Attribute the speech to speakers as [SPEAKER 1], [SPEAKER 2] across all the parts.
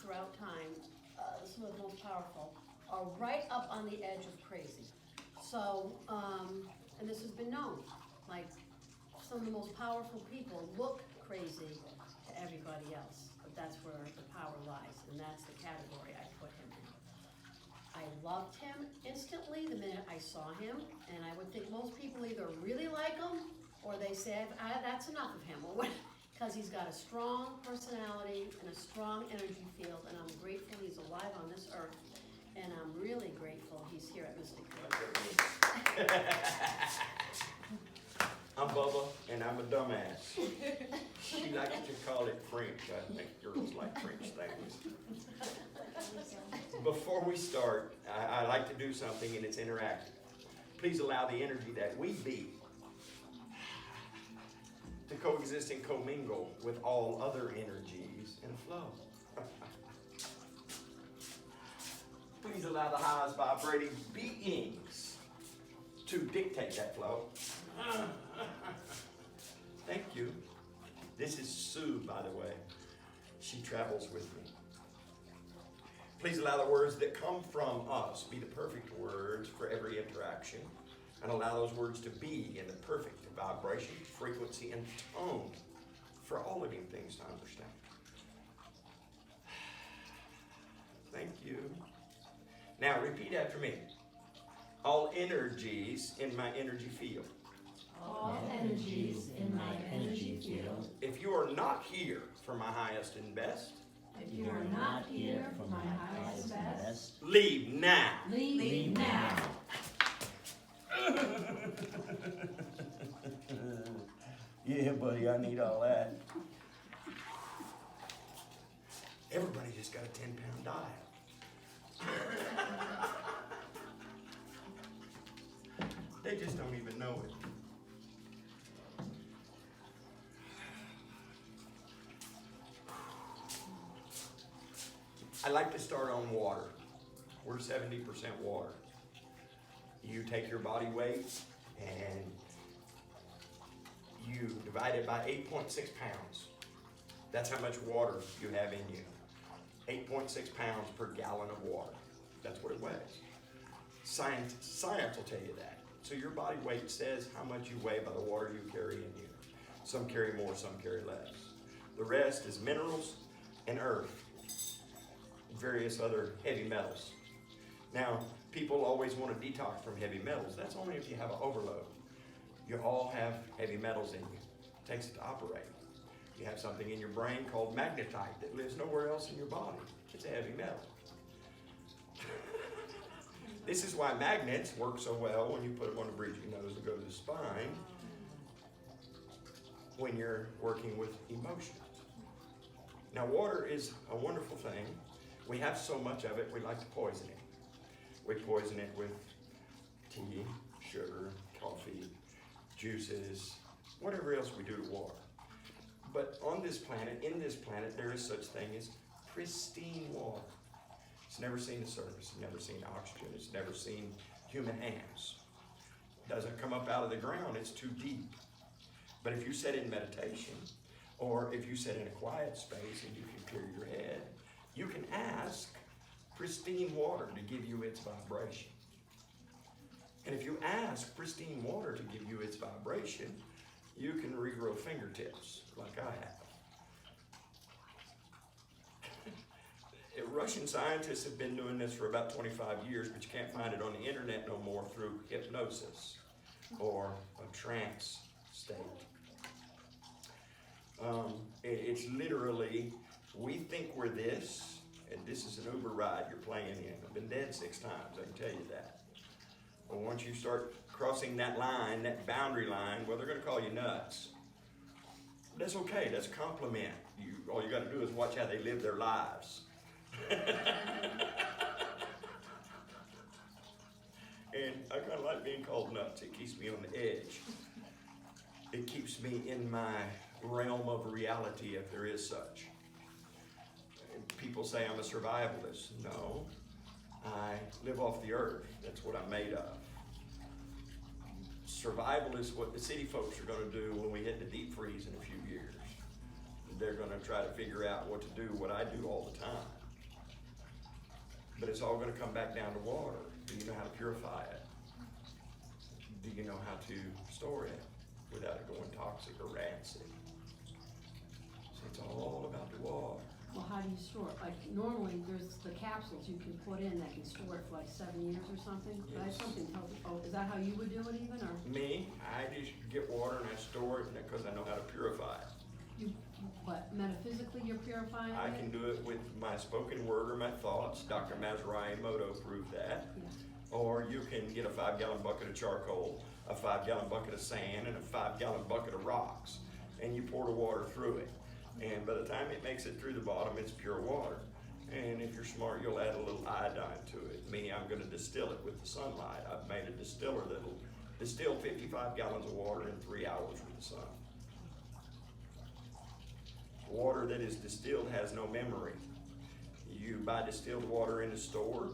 [SPEAKER 1] throughout time, some of the most powerful, are right up on the edge of crazy. So, and this has been known, like, some of the most powerful people look crazy to everybody else, but that's where the power lies, and that's the category I put him in. I loved him instantly the minute I saw him, and I would think most people either really like him, or they say, that's enough of him, or what, because he's got a strong personality and a strong energy field, and I'm grateful he's alive on this earth, and I'm really grateful he's here at Mystic Creek.
[SPEAKER 2] I'm Bubba, and I'm a dumbass. She likes to call it French. I think girls like French things. Before we start, I like to do something, and it's interactive. Please allow the energy that we be to coexist and commingle with all other energies in flow. Please allow the highest vibrating beings to dictate that flow. Thank you. This is Sue, by the way. She travels with me. Please allow the words that come from us be the perfect words for every interaction, and allow those words to be in the perfect vibration, frequency, and tone for all living things to understand. Thank you. Now repeat after me. All energies in my energy field.
[SPEAKER 3] All energies in my energy field.
[SPEAKER 2] If you are not here for my highest and best,
[SPEAKER 3] If you are not here for my highest and best,
[SPEAKER 2] leave now.
[SPEAKER 3] leave now.
[SPEAKER 2] Yeah, buddy, I need all that. Everybody just got a 10-pound diet. They just don't even know it. I like to start on water. We're 70% water. You take your body weight and you divide it by 8.6 pounds. That's how much water you have in you. 8.6 pounds per gallon of water. That's what it weighs. Science will tell you that. So your body weight says how much you weigh by the water you carry in you. Some carry more, some carry less. The rest is minerals and earth, various other heavy metals. Now, people always want to detox from heavy metals. That's only if you have an overload. You all have heavy metals in you. It takes it to operate. You have something in your brain called magnetite that lives nowhere else in your body. It's a heavy metal. This is why magnets work so well when you put them on the bridge of your nose and go to the spine when you're working with emotions. Now, water is a wonderful thing. We have so much of it, we like to poison it. We poison it with tea, sugar, coffee, juices, whatever else we do to water. But on this planet, in this planet, there is such thing as pristine water. It's never seen the surface, it's never seen oxygen, it's never seen human hands. It doesn't come up out of the ground, it's too deep. But if you sit in meditation, or if you sit in a quiet space and you can clear your head, you can ask pristine water to give you its vibration. And if you ask pristine water to give you its vibration, you can regrow fingertips like I have. Russian scientists have been doing this for about 25 years, but you can't find it on the internet no more through hypnosis or a trance state. It's literally, we think we're this, and this is an Uber ride you're playing in. I've been dead 6 times, I can tell you that. But once you start crossing that line, that boundary line, well, they're going to call you nuts. That's okay, that's a compliment. All you got to do is watch how they live their lives. And I kind of like being called nuts. It keeps me on the edge. It keeps me in my realm of reality, if there is such. People say I'm a survivalist. No, I live off the earth. That's what I'm made of. Survival is what the city folks are going to do when we hit the deep freeze in a few years. They're going to try to figure out what to do, what I do all the time. but it's all gonna come back down to water. Do you know how to purify it? Do you know how to store it without it going toxic or rancid? So it's all about the water.
[SPEAKER 1] Well, how do you store it? Like, normally, there's the capsules you can put in that can store it for like 7 years or something. But I have
[SPEAKER 2] Yes.
[SPEAKER 1] something tells, oh, is that how you would do it even, or
[SPEAKER 2] Me, I just get water and I store it because I know how to purify it.
[SPEAKER 1] you, what, metaphysically you're purifying
[SPEAKER 2] I
[SPEAKER 1] it?
[SPEAKER 2] can do it with my spoken word or my thoughts. Dr. Masaru Emoto proved that.
[SPEAKER 1] Yeah.
[SPEAKER 2] Or you can get a 5-gallon bucket of charcoal, a 5-gallon bucket of sand, and a 5-gallon bucket of rocks, and you pour the water through it. And by the time it makes it through the bottom, it's pure water. And if you're smart, you'll add a little iodine to it. Me, I'm gonna distill it with the sunlight. I've made a distiller that'll distill 55 gallons of water in 3 hours with the sun. Water that is distilled has no memory. You buy distilled water in the store,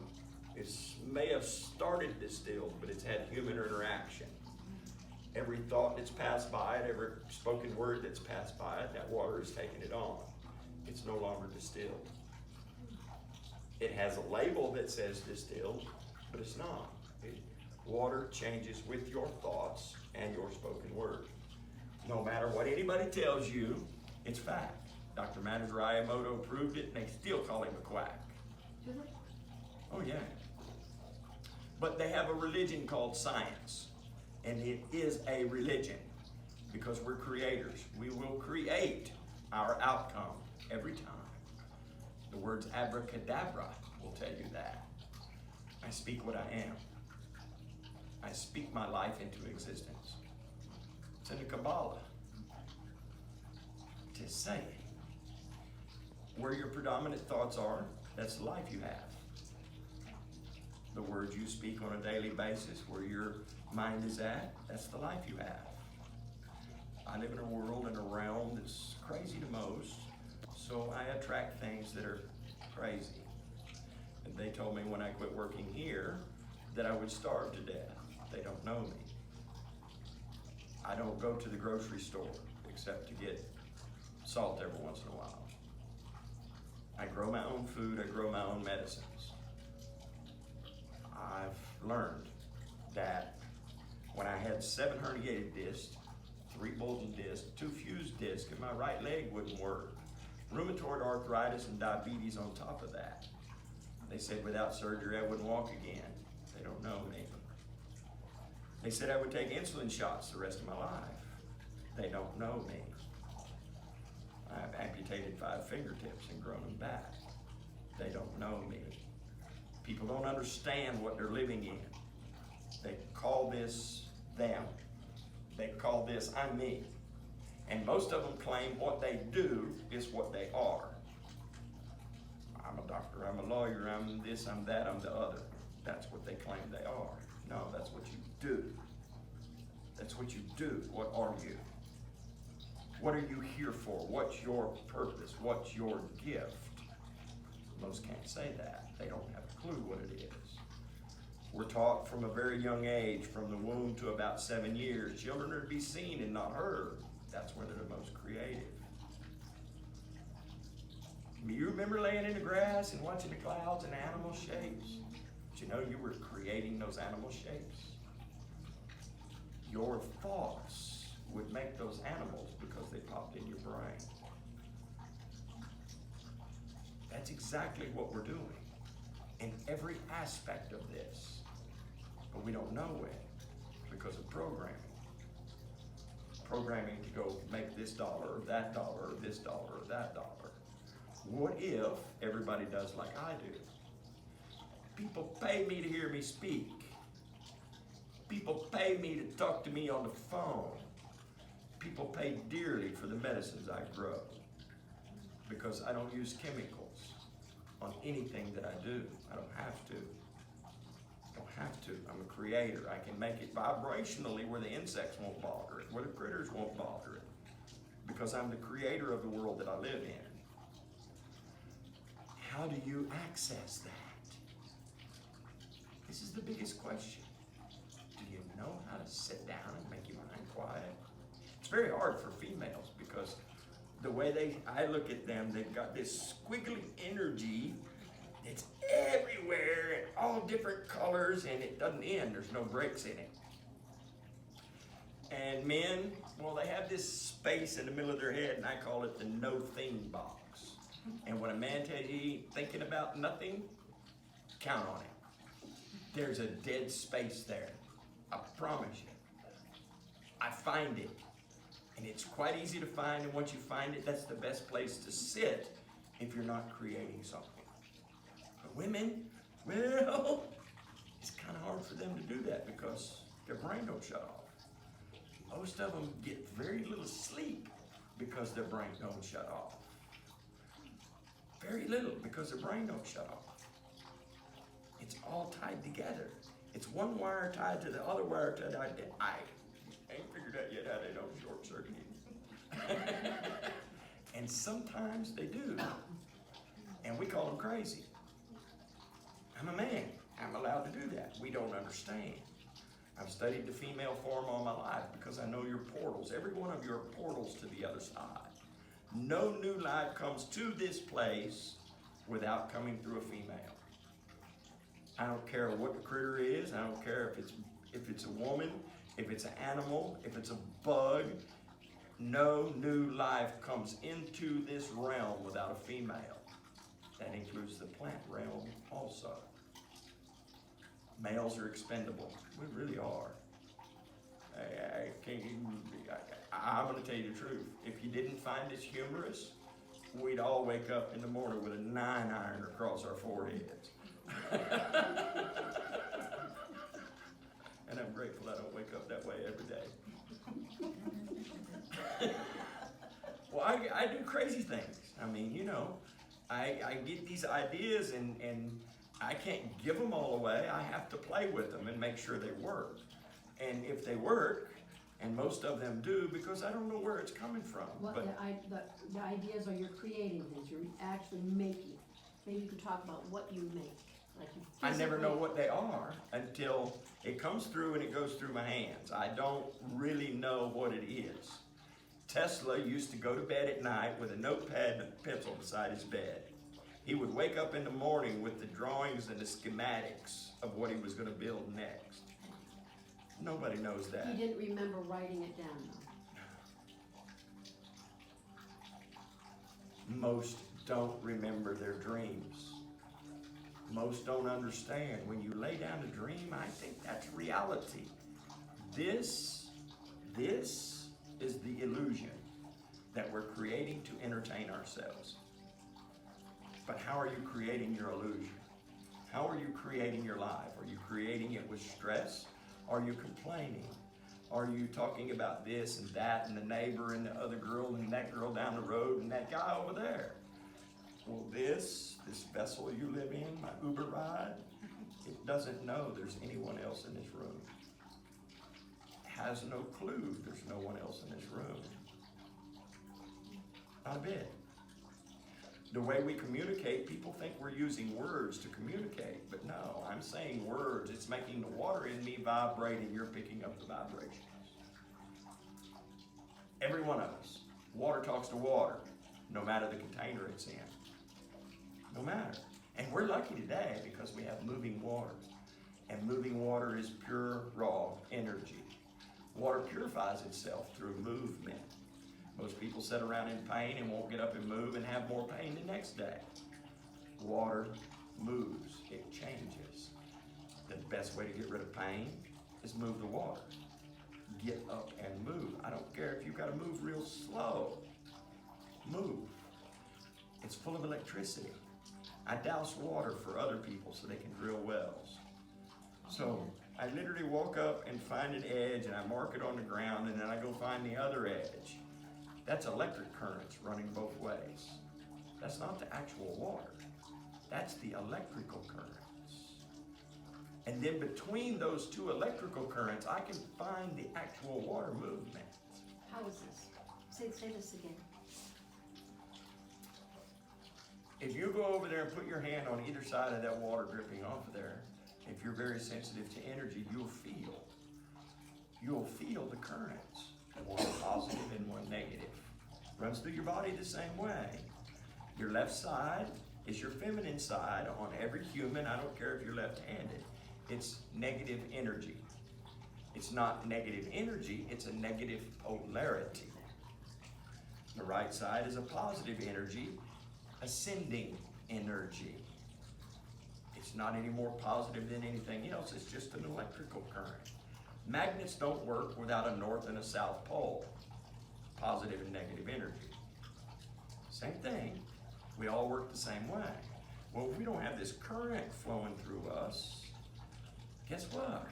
[SPEAKER 2] it may have started distilled, but it's had human interaction. Every thought that's passed by it, every spoken word that's passed by it, that water is taking it on. It's no longer distilled. It has a label that says distilled, but it's not. Water changes with your thoughts and your spoken word. No matter what anybody tells you, it's fact. Dr. Masaru Emoto proved it, and they still call him a quack.
[SPEAKER 1] Do they?
[SPEAKER 2] Oh yeah. But they have a religion called science, and it is a religion because we're creators. We will create our outcome every time. The words abracadabra will tell you that. I speak what I am. I speak my life into existence. It's in the Kabbalah. To say where your predominant thoughts are, that's the life you have. The words you speak on a daily basis, where your mind is at, that's the life you have. I live in a world and a realm that's crazy to most, so I attract things that are crazy. And they told me when I quit working here that I would starve to death. They don't know me. I don't go to the grocery store except to get salt every once in a while. I grow my own food, I grow my own medicines. I've learned that when I had 7 herniated discs, 3 bulging discs, 2 fused discs, and my right leg wouldn't work, rheumatoid arthritis and diabetes on top of that. They said without surgery I wouldn't walk again. They don't know me. They said I would take insulin shots the rest of my life. They don't know me. I've amputated 5 fingertips and grown them back. They don't know me. People don't understand what they're living in. They call this them. They call this I'm me. And most of them claim what they do is what they are. I'm a doctor, I'm a lawyer, I'm this, I'm that, I'm the other. That's what they claim they are. No, that's what you do. That's what you do. What are you? What are you here for? What's your purpose? What's your gift? Most can't say that. They don't have a clue what it is. We're taught from a very young age, from the womb to about 7 years, children are to be seen and not heard. That's where they're the most creative. You remember laying in the grass and watching the clouds and animal shapes? But you know you were creating those animal shapes. Your thoughts would make those animals because they popped in your brain. That's exactly what we're doing in every aspect of this. But we don't know it because of programming. Programming to go make this dollar, or that dollar, or this dollar, or that dollar. What if everybody does like I do? People pay me to hear me speak. People pay me to talk to me on the phone. People pay dearly for the medicines I grow because I don't use chemicals on anything that I do. I don't have to. I don't have to. I'm a creator. I can make it vibrationally where the insects won't bother it, where the critters won't bother it, because I'm the creator of the world that I live in. How do you access that? This is the biggest question. Do you know how to sit down and make your mind quiet? It's very hard for females because the way I look at them, they've got this squiggly energy. It's everywhere. all different colors and it doesn't end. There's no breaks in it. And men, well, they have this space in the middle of their head, and I call it the no thing box. And when a man tells you he ain't thinking about nothing, count on it. There's a dead space there. I promise you. I find it. And it's quite easy to find, and once you find it, that's the best place to sit if you're not creating something. But women, well, it's kind of hard for them to do that because their brain don't shut off. Most of them get very little sleep because their brain don't shut off. Very little because their brain don't shut off. It's all tied together. It's one wire tied to the other wire tied to I ain't figured out yet how they don't short circuit. And sometimes they do. And we call them crazy. I'm a man. I'm allowed to do that. We don't understand. I've studied the female form all my life because I know your portals. Every one of you are portals to the other side. No new life comes to this place without coming through a female. I don't care what the critter is. I don't care if it's a woman, if it's an animal, if it's a bug. No new life comes into this realm without a female. That includes the plant realm also. Males are expendable. We really are. I can't even, I'm going to tell you the truth. If you didn't find this humorous, we'd all wake up in the morning with a 9-iron across our foreheads. And I'm grateful I don't wake up that way every day. Well, I do crazy things. I mean, you know, I get these ideas and I can't give them all away. I have to play with them and make sure they work. And if they work, and most of them do, because I don't know where it's coming from.
[SPEAKER 1] What the ideas are, you're creating things, you're actually making. Maybe you could talk about what you make. Like you
[SPEAKER 2] I never know
[SPEAKER 1] physically-
[SPEAKER 2] what they are until it comes through and it goes through my hands. I don't really know what it is. Tesla used to go to bed at night with a notepad and a pencil beside his bed. He would wake up in the morning with the drawings and the schematics of what he was going to build next. Nobody knows that.
[SPEAKER 1] He didn't remember writing it down though.
[SPEAKER 2] Most don't remember their dreams. Most don't understand. When you lay down a dream, I think that's reality. This is the illusion that we're creating to entertain ourselves. But how are you creating your illusion? How are you creating your life? Are you creating it with stress? Are you complaining? Are you talking about this and that and the neighbor and the other girl and that girl down the road and that guy over there? Well, this vessel you live in, my Uber ride, it doesn't know there's anyone else in this room. It has no clue there's no one else in this room. Not a bit. The way we communicate, people think we're using words to communicate, but no, I'm saying words. It's making the water in me vibrate and you're picking up the vibrations. Every one of us. Water talks to water, no matter the container it's in. No matter. And we're lucky today because we have moving water. And moving water is pure, raw energy. Water purifies itself through movement. Most people sit around in pain and won't get up and move and have more pain the next day. Water moves, it changes. The best way to get rid of pain is move the water. Get up and move. I don't care if you've got to move real slow. Move. It's full of electricity. I douse water for other people so they can drill wells. So I literally walk up and find an edge and I mark it on the ground and then I go find the other edge. That's electric currents running both ways. That's not the actual water. That's the electrical currents. And then between those two electrical currents, I can find the actual water movement.
[SPEAKER 1] How is this? Say this again.
[SPEAKER 2] If you go over there and put your hand on either side of that water dripping off of there, if you're very sensitive to energy, you'll feel the currents. One positive and one negative. Runs through your body the same way. Your left side is your feminine side on every human. I don't care if you're left-handed. It's negative energy. It's not negative energy, it's a negative polarity. The right side is a positive energy, ascending energy. It's not any more positive than anything else, it's just an electrical current. Magnets don't work without a north and a south pole, positive and negative energy. Same thing, we all work the same way. Well, if we don't have this current flowing through us, guess what?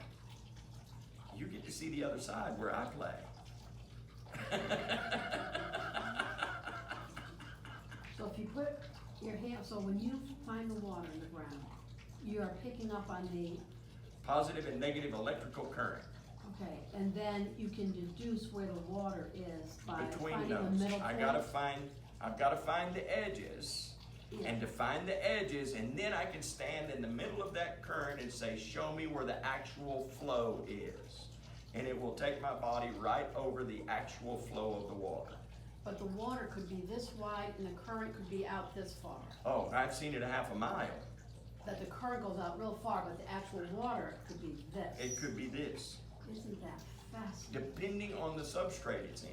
[SPEAKER 2] You get to see the other side where I play.
[SPEAKER 1] So if you put your hand, so when you find the water in the ground, you are picking up on the,
[SPEAKER 2] Positive and negative electrical current.
[SPEAKER 1] okay, and then you can deduce where the water is by
[SPEAKER 2] Between
[SPEAKER 1] finding the
[SPEAKER 2] those,
[SPEAKER 1] middle point.
[SPEAKER 2] I've gotta find the edges.
[SPEAKER 1] Yeah.
[SPEAKER 2] And to find the edges, and then I can stand in the middle of that current and say, show me where the actual flow is. And it will take my body right over the actual flow of the water.
[SPEAKER 1] But the water could be this wide and the current could be out this far.
[SPEAKER 2] Oh, I've seen it a half a mile.
[SPEAKER 1] That the current goes out real far, but the actual water could be this.
[SPEAKER 2] It could be this,
[SPEAKER 1] Isn't that fascinating?
[SPEAKER 2] depending on the substrate it's in.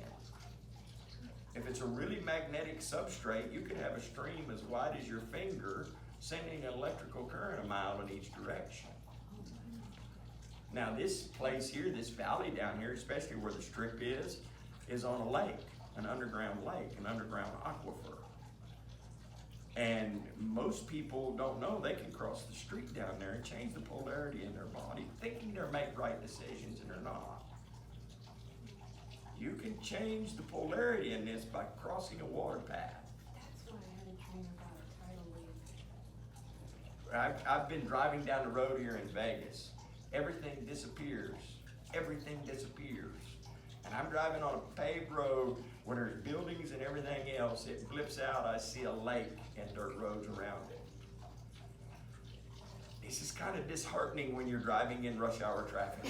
[SPEAKER 2] If it's a really magnetic substrate, you could have a stream as wide as your finger, sending an electrical current a mile in each direction. Now this place here, this valley down here, especially where the strip is on a lake, an underground aquifer. And most people don't know they can cross the street down there and change the polarity in their body, thinking they're making right decisions and they're not. You can change the polarity in this by crossing a water path.
[SPEAKER 4] That's why I had a dream about a tidal wave.
[SPEAKER 2] I've been driving down the road here in Vegas. Everything disappears. Everything disappears. And I'm driving on a paved road where there's buildings and everything else. It blips out, I see a lake and dirt roads around it. This is kind of disheartening when you're driving in rush hour traffic.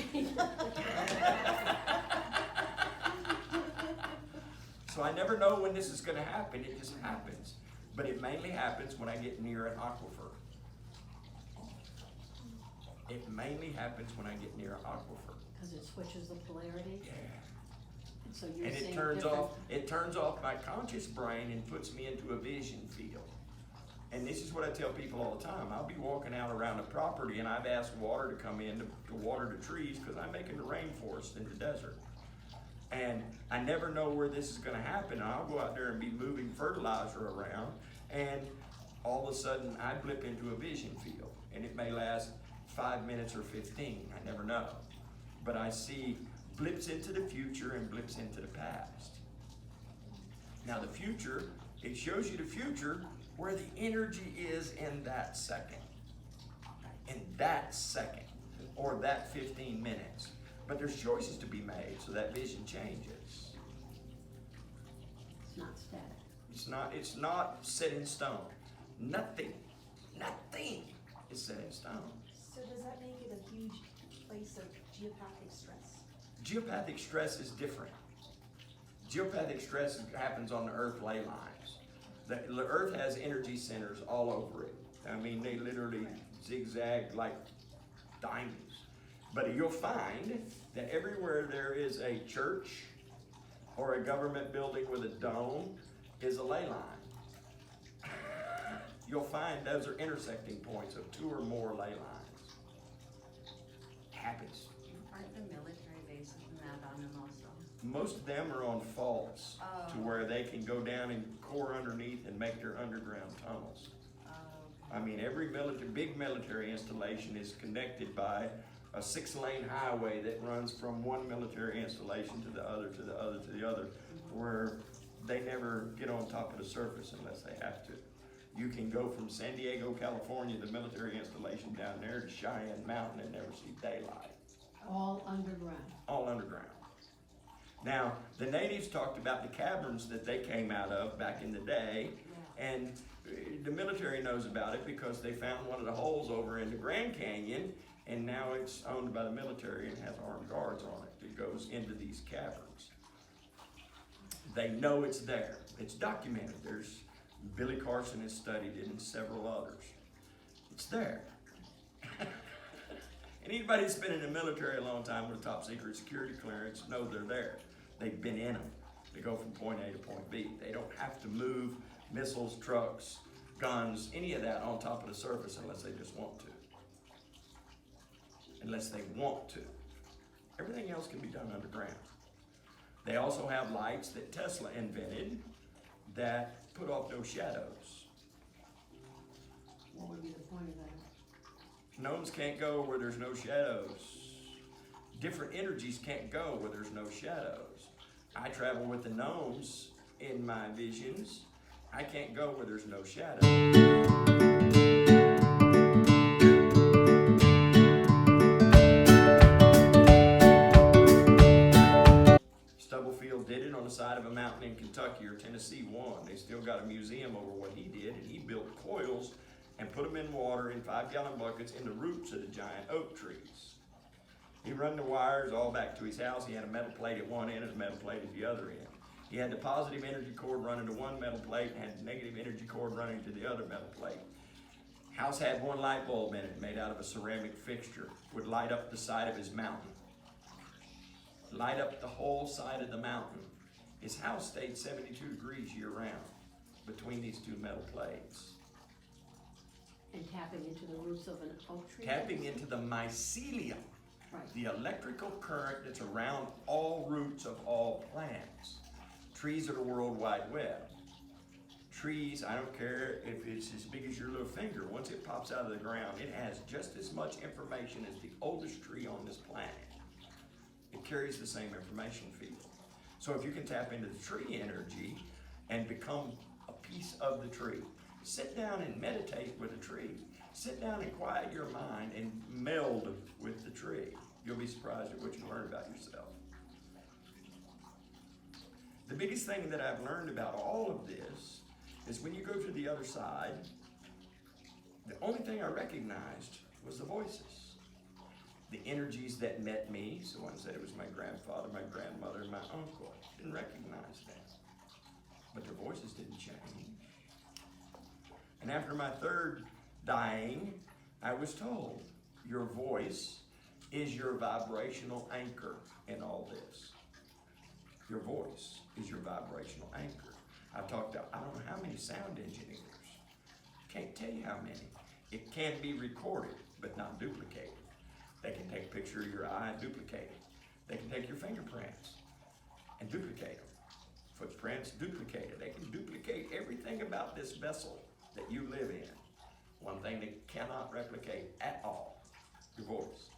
[SPEAKER 2] So I never know when this is gonna happen, it just happens. But it mainly happens when I get near an aquifer. It mainly happens when I get near an aquifer.
[SPEAKER 1] Because it switches the polarity,
[SPEAKER 2] Yeah.
[SPEAKER 1] and so you're
[SPEAKER 2] And
[SPEAKER 1] seeing
[SPEAKER 2] it turns off my conscious brain and puts me into a vision field. And this is what I tell people all the time. I'll be walking out around a property and I've asked water to come in to water the trees because I'm making the rainforest in the desert. And I never know where this is gonna happen. I'll go out there and be moving fertilizer around and all of a sudden I blip into a vision field. And it may last 5 minutes or 15, I never know. But I see blips into the future and blips into the past. Now the future, it shows you the future where the energy is in that second. In that second, or that 15 minutes. But there's choices to be made, so that vision changes.
[SPEAKER 1] It's not static.
[SPEAKER 2] It's not set in stone. Nothing is set in stone.
[SPEAKER 4] So does that make it a huge place of geopathic stress?
[SPEAKER 2] Geopathic stress is different. Geopathic stress happens on the earth ley lines. The earth has energy centers all over it. I mean, they literally zigzag like diamonds. But you'll find that everywhere there is a church or a government building with a dome is a ley line. You'll find those are intersecting points of 2 or more ley lines. Happens.
[SPEAKER 5] Aren't the military bases in that on them also?
[SPEAKER 2] Most of them are on faults to
[SPEAKER 5] Oh.
[SPEAKER 2] where they can go down and core underneath and make their underground tunnels.
[SPEAKER 5] Oh,
[SPEAKER 2] I mean, every big military installation is connected by a 6-lane highway that runs from one military installation to the other, to the other, to the other, where they never get on top of the surface unless they have to. You can go from San Diego, California, the military installation down there to Cheyenne Mountain and never see daylight.
[SPEAKER 1] All underground.
[SPEAKER 2] All underground. Now, the natives talked about the caverns that they came out of back in the day, and the military knows about it because they found one of the holes over in the Grand Canyon, and now it's owned by the military and has armed guards on it that goes into these caverns. They know it's there. It's documented. Billy Carson has studied it and several others. It's there. And anybody that's been in the military a long time with a top secret security clearance know they're there. They've been in them. They go from point A to point B. They don't have to move missiles, trucks, guns, any of that on top of the surface unless they just want to. Unless they want to. Everything else can be done underground. They also have lights that Tesla invented that put off no shadows.
[SPEAKER 1] What would be the point of that?
[SPEAKER 2] Gnomes can't go where there's no shadows. Different energies can't go where there's no shadows. I travel with the gnomes in my visions. I can't go where there's no shadows. Stubblefield did it on the side of a mountain in Kentucky or Tennessee won. They still got a museum over what he did, and he built coils and put them in water in 5-gallon buckets in the roots of the giant oak trees. He run the wires all back to his house. He had a metal plate at one end and a metal plate at the other end. He had the positive energy cord running to one metal plate and had the negative energy cord running to the other metal plate. House had one light bulb in it made out of a ceramic fixture. Would light up the side of his mountain. Light up the whole side of the mountain. His house stayed 72 degrees year round between these two metal plates.
[SPEAKER 1] And tapping into the roots of an oak tree?
[SPEAKER 2] Tapping into the mycelium,
[SPEAKER 1] Right.
[SPEAKER 2] the electrical current that's around all roots of all plants. Trees are the World Wide Web. Trees, I don't care if it's as big as your little finger, once it pops out of the ground, it has just as much information as the oldest tree on this planet. It carries the same information field. So if you can tap into the tree energy and become a piece of the tree, sit down and meditate with a tree. Sit down and quiet your mind and meld with the tree. You'll be surprised at what you learn about yourself. The biggest thing that I've learned about all of this is when you go to the other side, the only thing I recognized was the voices. The energies that met me. Someone said it was my grandfather, my grandmother, and my uncle. Didn't recognize them. But their voices didn't change. And after my third dying, I was told, your voice is your vibrational anchor in all this. Your voice is your vibrational anchor. I've talked to, I don't know how many sound engineers. Can't tell you how many. It can be recorded, but not duplicated. They can take a picture of your eye and duplicate it. They can take your fingerprints and duplicate them. Footprints, duplicate it. They can duplicate everything about this vessel that you live in. One thing they cannot replicate at all, your voice.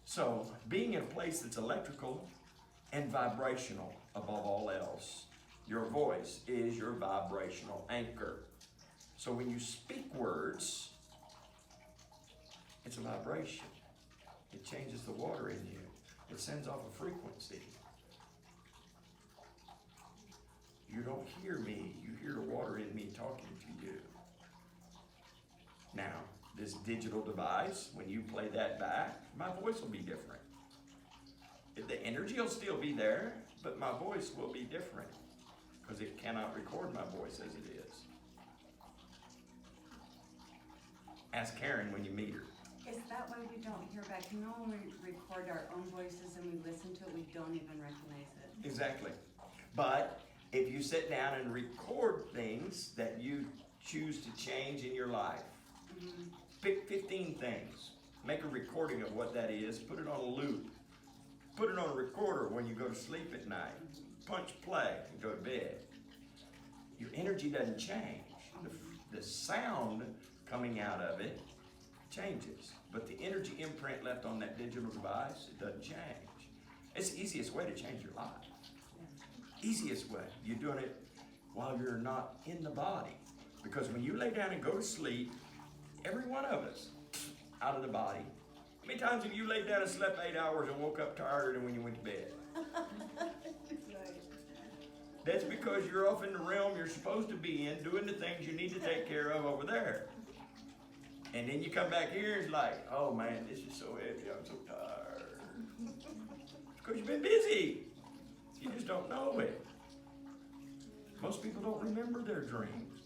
[SPEAKER 2] So, being in a place that's electrical and vibrational above all else, your voice is your vibrational anchor. So when you speak words, it's a vibration. It changes the water in you. It sends off a frequency. You don't hear me, you hear the water in me talking to you. Now, this digital device, when you play that back, my voice will be different. The energy will still be there, but my voice will be different because it cannot record my voice as it is. Ask Karen when you meet her.
[SPEAKER 5] Is that why we don't hear back? You know, when we record our own voices and we listen to it, we don't even recognize it.
[SPEAKER 2] Exactly. But if you sit down and record things that you choose to change in your life, pick 15 things, make a recording of what that is, put it on a loop, put it on a recorder when you go to sleep at night, punch play and go to bed. Your energy doesn't change. The sound coming out of it changes, but the energy imprint left on that digital device, it doesn't change. It's the easiest way to change your life. Easiest way. You're doing it while you're not in the body. Because when you lay down and go to sleep, every one of us out of the body. How many times have you laid down and slept 8 hours and woke up tired than when you went to bed? That's because you're off in the realm you're supposed to be in, doing the things you need to take care of over there. And then you come back here and it's like, oh man, this is so heavy, I'm so tired. It's because you've been busy. You just don't know it. Most people don't remember their dreams.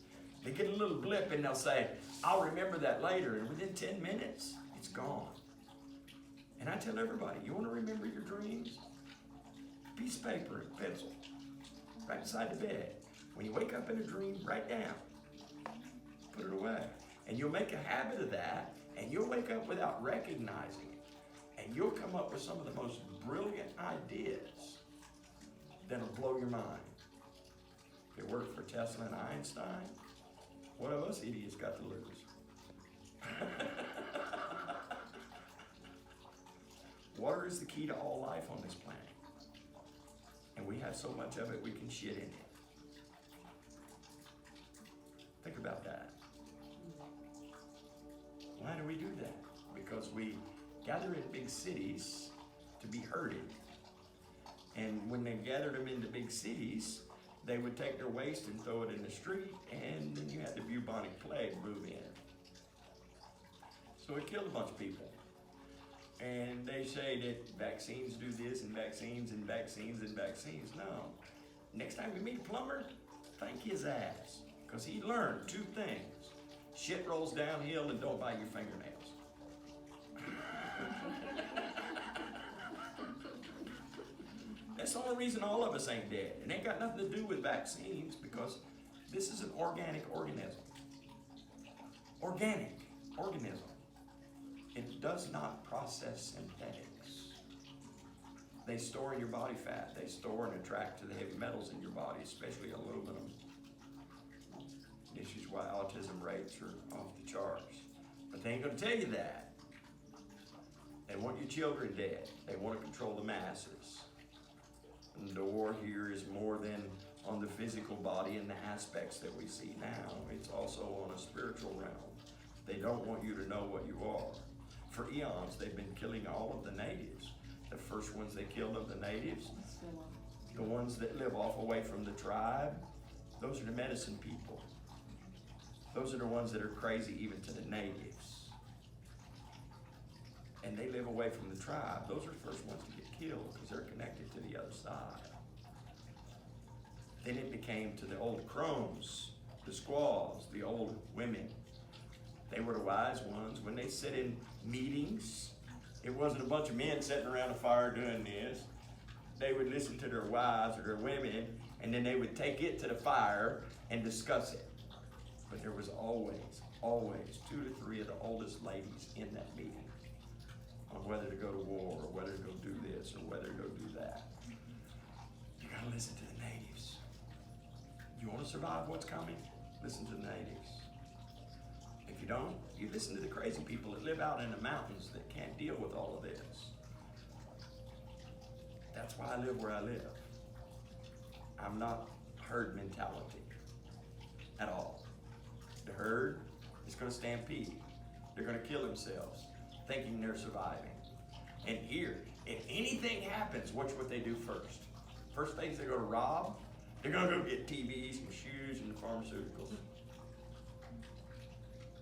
[SPEAKER 2] They get a little blip and they'll say, I'll remember that later, and within 10 minutes, it's gone. And I tell everybody, you want to remember your dreams? Piece of paper and pencil, right beside the bed. When you wake up in a dream, write down. Put it away. And you'll make a habit of that, and you'll wake up without recognizing it. And you'll come up with some of the most brilliant ideas that'll blow your mind. If it worked for Tesla and Einstein, what have us idiots got to lose? Water is the key to all life on this planet. And we have so much of it we can shit in it. Think about that. Why do we do that? Because we gather in big cities to be herded. And when they gathered them into big cities, they would take their waste and throw it in the street, and then you had the bubonic plague move in. So it killed a bunch of people. And they say that vaccines do this, and vaccines, and vaccines, and vaccines. No. Next time we meet a plumber, thank his ass. Because he learned two things. Shit rolls downhill and don't bite your fingernails. That's the only reason all of us ain't dead. It ain't got nothing to do with vaccines, because this is an organic organism. Organic organism. It does not process synthetics. They store in your body fat. They store and attract to the heavy metals in your body, especially aluminum. This is why autism rates are off the charts. But they ain't gonna tell you that. They want your children dead. They want to control the masses. And the war here is more than on the physical body and the aspects that we see now. It's also on a spiritual realm. They don't want you to know what you are. For eons, they've been killing all of the natives. The first ones they killed of the natives, the ones that live off away from the tribe, those are the medicine people. Those are the ones that are crazy even to the natives. And they live away from the tribe. Those are the first ones to get killed because they're connected to the other side. Then it became to the old crones, the squaws, the old women. They were the wise ones. When they sit in meetings, it wasn't a bunch of men sitting around a fire doing this. They would listen to their wives or their women, and then they would take it to the fire and discuss it. But there was always 2 to 3 of the oldest ladies in that meeting on whether to go to war or whether to go do this or whether to go do that. You gotta listen to the natives. You wanna survive what's coming? Listen to the natives. If you don't, you listen to the crazy people that live out in the mountains that can't deal with all of this. That's why I live where I live. I'm not herd mentality at all. The herd is gonna stampede. They're gonna kill themselves, thinking they're surviving. And here, if anything happens, watch what they do first. First things they're gonna rob, they're gonna go get TVs and shoes and pharmaceuticals.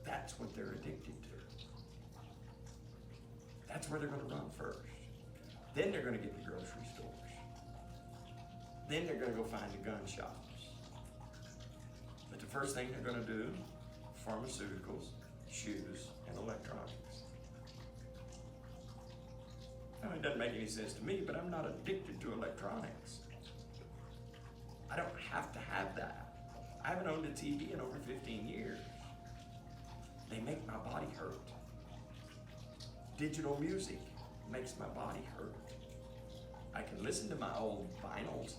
[SPEAKER 2] That's what they're addicted to. That's where they're gonna run first. Then they're gonna get the grocery stores. Then they're gonna go find the gun shops. But the first thing they're gonna do, pharmaceuticals, shoes, and electronics. Now, it doesn't make any sense to me, but I'm not addicted to electronics. I don't have to have that. I haven't owned a TV in over 15 years. They make my body hurt. Digital music makes my body hurt. I can listen to my old vinyls.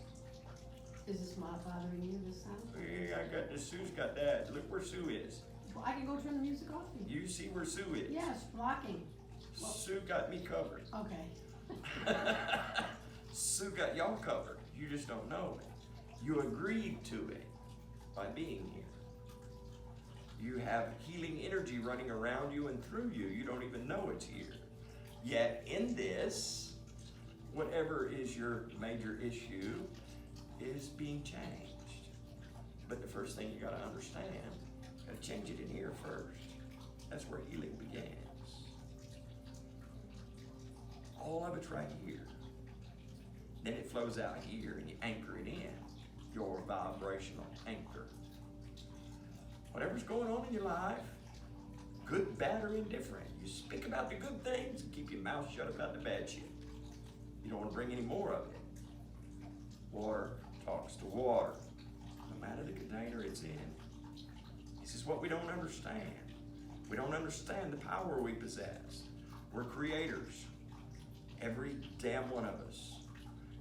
[SPEAKER 1] Is this not bothering you this time?
[SPEAKER 2] Yeah, I got this. Sue's got that. Look where Sue is.
[SPEAKER 1] Well, I can go turn the music off.
[SPEAKER 2] You see where Sue is?
[SPEAKER 1] Yes, blocking.
[SPEAKER 2] Sue got me covered.
[SPEAKER 1] Okay.
[SPEAKER 2] Sue got y'all covered. You just don't know it. You agreed to it by being here. You have healing energy running around you and through you. You don't even know it's here. Yet in this, whatever is your major issue is being changed. But the first thing you gotta understand, you gotta change it in here first. That's where healing begins. All of it's right here. Then it flows out here and you anchor it in. your vibrational anchor. Whatever's going on in your life, good, bad, or indifferent, you speak about the good things and keep your mouth shut about the bad shit. You don't want to bring any more of it. Water talks to water, no matter the container it's in. This is what we don't understand. We don't understand the power we possess. We're creators, every damn one of us.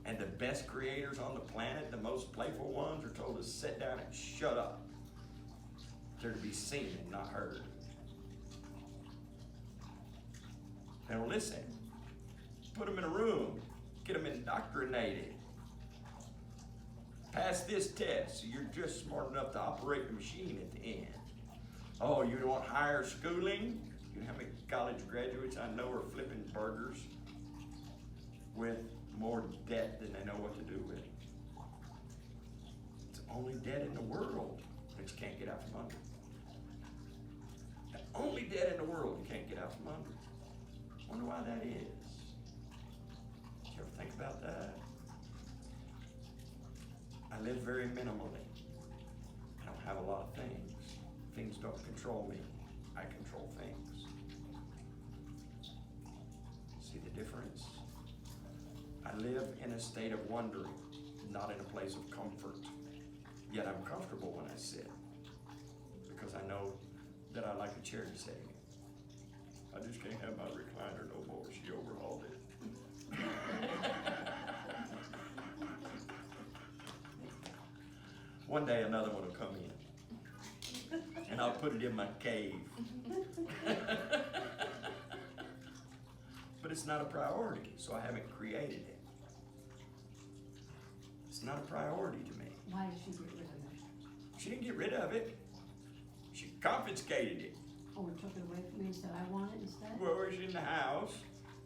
[SPEAKER 2] And the best creators on the planet, the most playful ones, are told to sit down and shut up. They're to be seen and not heard. They don't listen. Put them in a room, get them indoctrinated. Pass this test, so you're just smart enough to operate the machine at the end. Oh, you want higher schooling? You know how many college graduates I know are flipping burgers with more debt than they know what to do with. It's the only debt in the world that you can't get out from under. The only debt in the world you can't get out from under. Wonder why that is. Did you ever think about that? I live very minimally. I don't have a lot of things. Things don't control me. I control things. See the difference? I live in a state of wondering, not in a place of comfort. Yet I'm comfortable when I sit, because I know that I like a chair to sit in. I just can't have my recliner no more. She overhauled it. One day another one will come in, and I'll put it in my cave. But it's not a priority, so I haven't created it. It's not a priority to me.
[SPEAKER 1] Why did she get rid of it?
[SPEAKER 2] She didn't get rid of it. She confiscated it.
[SPEAKER 1] Oh, and took it away from me and said, I want it instead?
[SPEAKER 2] Well, it's in the house,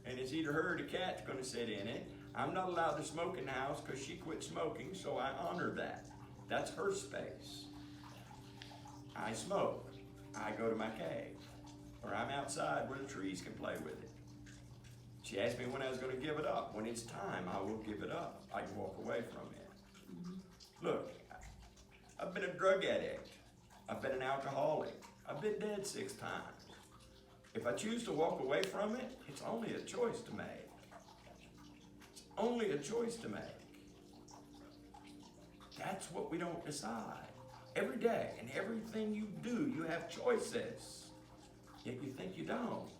[SPEAKER 2] and it's either her or the cat's gonna sit in it. I'm not allowed to smoke in the house because she quit smoking, so I honor that. That's her space. I smoke. I go to my cave. Or I'm outside where the trees can play with it. She asked me when I was gonna give it up. When it's time, I will give it up. I can walk away from it. Look, I've been a drug addict. I've been an alcoholic. I've been dead 6 times. If I choose to walk away from it, it's only a choice to make. It's only a choice to make. That's what we don't decide. Every day and everything you do, you have choices. Yet you think you don't.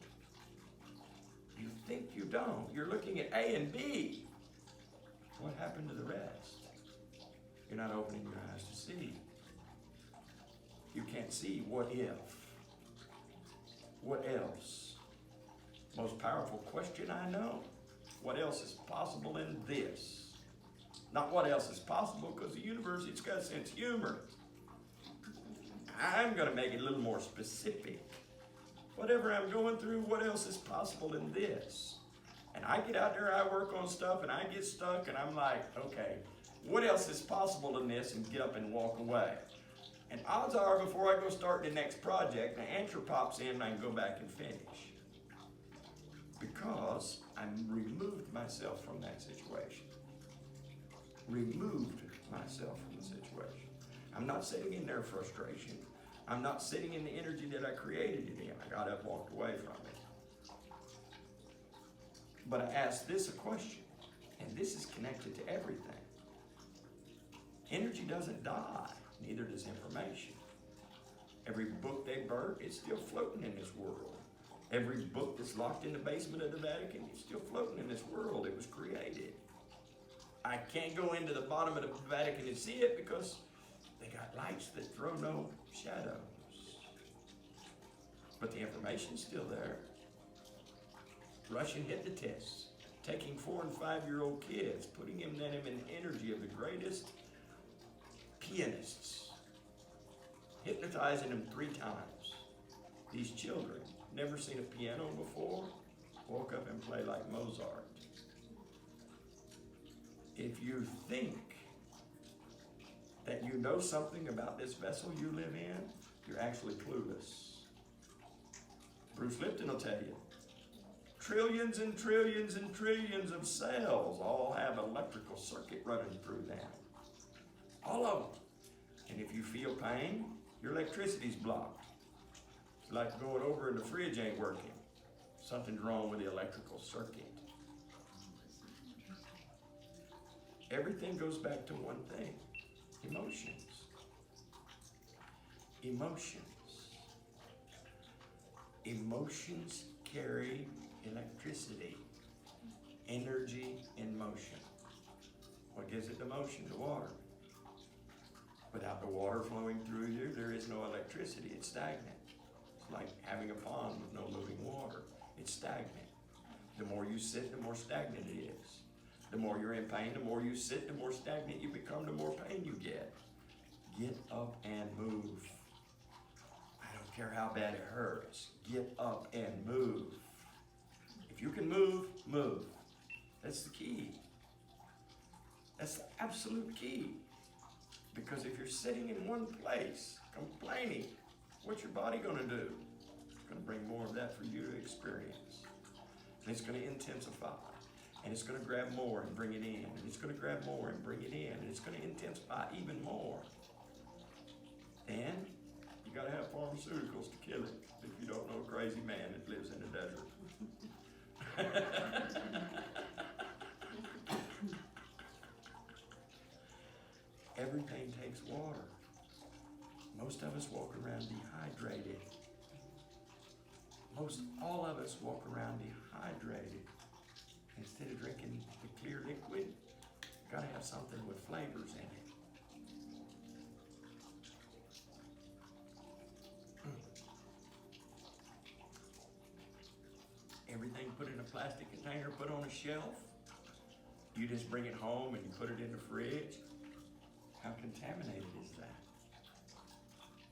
[SPEAKER 2] You think you don't. You're looking at A and B. What happened to the rest? You're not opening your eyes to see. You can't see what if. What else? Most powerful question I know. What else is possible in this? Not what else is possible, because the universe, it's got a sense of humor. I'm going to make it a little more specific. Whatever I'm going through, what else is possible in this? And I get out there, I work on stuff, and I get stuck, and I'm like, okay, what else is possible in this? And get up and walk away. And odds are, before I go start the next project, the answer pops in and I can go back and finish. Because I removed myself from that situation. Removed myself from the situation. I'm not sitting in their frustration. I'm not sitting in the energy that I created it in. I got up, walked away from it. But I asked this a question, and this is connected to everything. Energy doesn't die, neither does information. Every book they burnt is still floating in this world. Every book that's locked in the basement of the Vatican is still floating in this world. It was created. I can't go into the bottom of the Vatican and see it because they got lights that throw no shadows. But the information's still there. Russian hypnotists, taking 4- and 5-year-old kids, putting them in the energy of the greatest pianists, hypnotizing them 3 times. These children, never seen a piano before, woke up and play like Mozart. If you think that you know something about this vessel you live in, you're actually clueless. Bruce Lipton will tell you, trillions and trillions and trillions of cells all have electrical circuit running through them. All of them. And if you feel pain, your electricity's blocked. It's like going over and the fridge ain't working. Something's wrong with the electrical circuit. Everything goes back to one thing: emotions. Emotions. Emotions carry electricity, energy in motion. What gives it the motion? The water. Without the water flowing through you, there is no electricity. It's stagnant. It's like having a pond with no moving water. It's stagnant. The more you sit, the more stagnant it is. The more you're in pain, the more you sit, the more stagnant you become, the more pain you get. Get up and move. I don't care how bad it hurts. Get up and move. If you can move, move. That's the key. That's the absolute key. Because if you're sitting in one place, complaining, what's your body going to do? It's going to bring more of that for you to experience. And it's going to intensify. And it's going to grab more and bring it in. And it's going to grab more and bring it in. And it's going to intensify even more. And you got to have pharmaceuticals to kill it if you don't know a crazy man that lives in the desert. Everything takes water. Most of us walk around dehydrated. All of us walk around dehydrated. Instead of drinking the clear liquid, you gotta have something with flavors in it. Everything put in a plastic container, put on a shelf. You just bring it home and you put it in the fridge. How contaminated is that?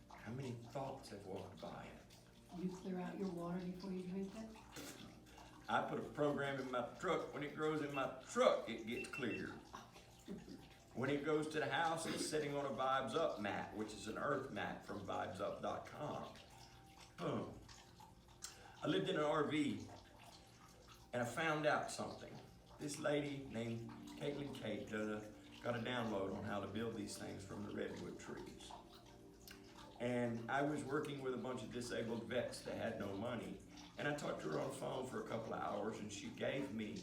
[SPEAKER 2] How many thoughts have walked by it?
[SPEAKER 3] You clear out your water before you drink it?
[SPEAKER 2] I put a program in my truck. When it grows in my truck, it gets cleared. When it goes to the house, it's sitting on a Vibes Up mat, which is an earth mat from vibesup.com. Boom. I lived in an RV, and I found out something. This lady named Caitlin Kate got a download on how to build these things from the redwood trees. And I was working with a bunch of disabled vets that had no money. And I talked to her on the phone for a couple of hours, and she gave me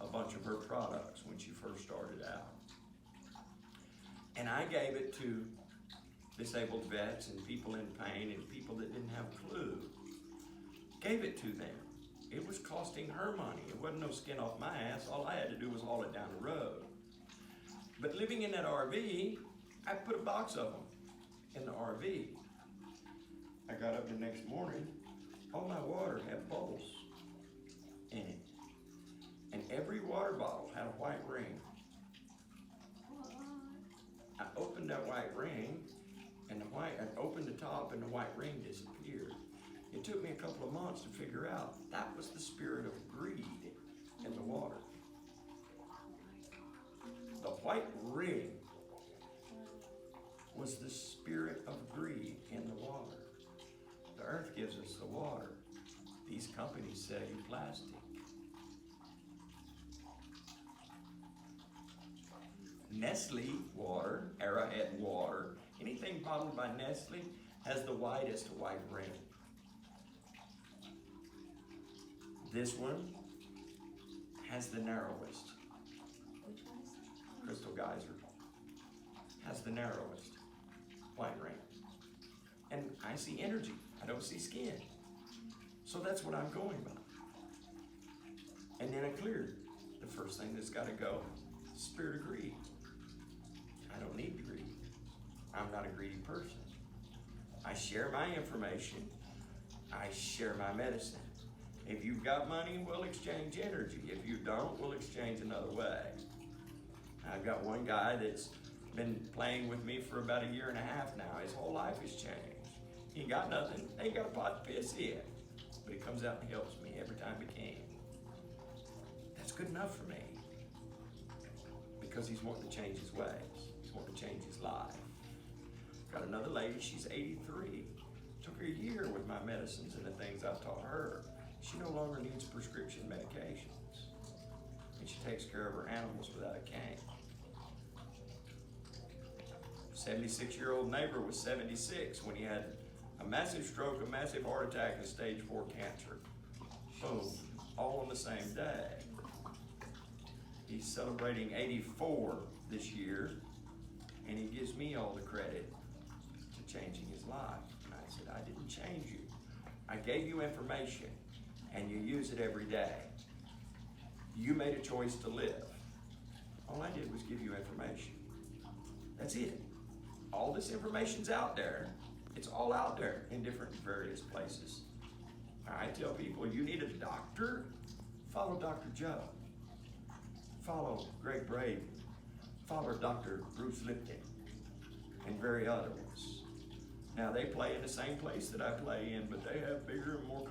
[SPEAKER 2] a bunch of her products when she first started out. And I gave it to disabled vets and people in pain and people that didn't have a clue. Gave it to them. It was costing her money. It wasn't no skin off my ass. All I had to do was haul it down the road. But living in that RV, I put a box of them in the RV. I got up the next morning, all my water had bubbles in it. And every water bottle had a white ring. I opened that white ring, and I opened the top, and the white ring disappeared. It took me a couple of months to figure out that was the spirit of greed in the water. The white ring was the spirit of greed in the water. The earth gives us the water. These companies sell you plastic. Nestle water, Arrowhead water, anything bottled by Nestle has the widest white ring. This one has the narrowest.
[SPEAKER 4] Which one is that?
[SPEAKER 2] Crystal Geyser has the narrowest white ring. And I see energy, I don't see skin. So that's what I'm going by. And then I cleared. The first thing that's gotta go, spirit of greed. I don't need greed. I'm not a greedy person. I share my information. I share my medicine. If you've got money, we'll exchange energy. If you don't, we'll exchange another way. I've got one guy that's been playing with me for about 1.5 years now. His whole life has changed. He ain't got nothing. Ain't got a pot to piss in. But he comes out and helps me every time he can. That's good enough for me. Because he's wanting to change his ways. He's wanting to change his life. Got another lady, she's 83. Took her a year with my medicines and the things I've taught her. She no longer needs prescription medications. And she takes care of her animals without a cane. 76-year-old neighbor was 76 when he had a massive stroke, a massive heart attack, and stage 4 cancer. Boom, all on the same day. He's celebrating 84 this year, and he gives me all the credit to changing his life. And I said, I didn't change you. I gave you information, and you use it every day. You made a choice to live. All I did was give you information. That's it. All this information's out there. It's all out there in different various places. I tell people, you need a doctor, follow Dr. Joe. Follow Greg Brady. Follow Dr. Bruce Lipton and very other ones. Now they play in the same place that I play in, but they have bigger and more